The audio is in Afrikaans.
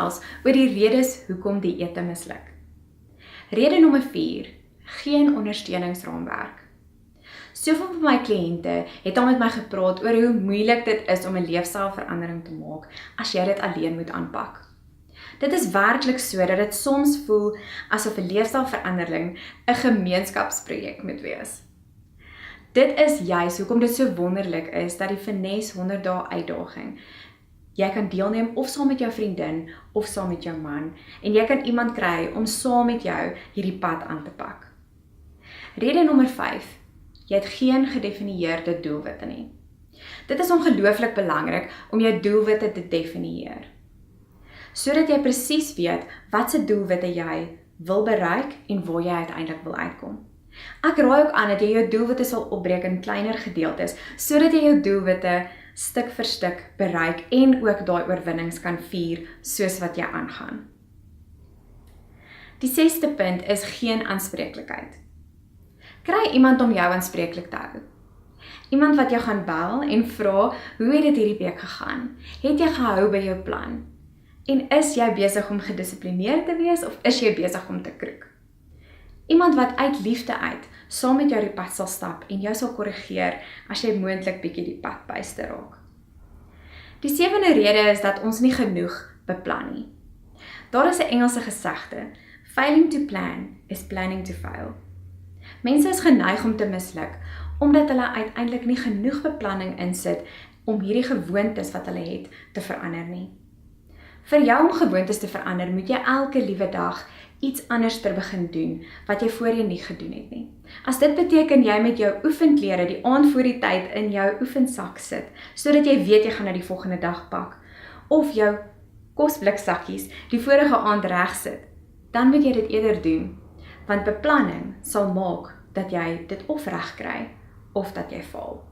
gesels oor die redes hoekom die ete misluk. Rede nommer 4, geen ondersteuningsraamwerk. Soveel van my kliënte het al met my gepraat oor hoe moeilik dit is om 'n leefstylverandering te maak as jy dit alleen moet aanpak. Dit is werklik so dat dit soms voel asof 'n leefstylverandering 'n gemeenskapsprojek moet wees. Dit is juis hoekom dit so wonderlik is dat die Finesse 100 dae uitdaging, jy kan deelneem of saam met jou vriendin of saam met jou man en jy kan iemand kry om saam met jou hierdie pad aan te pak. Rede nommer 5, jy het geen gedefinieerde doelwitte nie. Dit is ongelooflik belangrik om jou doelwitte te definieer, sodat jy presies weet watse doelwitte jy wil bereik en waar jy uiteindelik wil uitkom. Ek raai ook aan dat jy jou doelwitte sal opbreek in kleiner gedeeltes, sodat jy jou doelwitte stuk vir stuk bereik en ook daai oorwinnings kan vier soos wat jy aangaan. Die 6ste punt is geen aanspreeklikheid. Kry iemand om jou aanspreeklik te hou. Iemand wat jou gaan bel en vra, hoe het dit hierdie week gegaan? Het jy gehou by jou plan? En is jy besig om gedissiplineerd te wees of is jy besig om te kroek? Iemand wat uit liefde uit saam met jou die pad sal stap en jou sal korrigeer as jy moontlik bietjie die pad byste raak. Die 7de rede is dat ons nie genoeg beplan nie. Daar is 'n Engelse gesegde, failing to plan is planning to fail. Mense is geneig om te misluk, omdat hulle uiteindelik nie genoeg beplanning insit om hierdie gewoontes wat hulle het te verander nie. Vir jou om gewoontes te verander, moet jy elke liewe dag iets anders ter begin doen, wat jy voorheen nie gedoen het nie. As dit beteken jy met jou oefenklere die aand voor die tyd in jou oefensak sit, sodat jy weet jy gaan na die volgende dag pak, of jou kosbliksakkies die vorige aand reg sit, dan moet jy dit eerder doen, want beplanning sal maak dat jy dit of reg kry, of dat jy faal.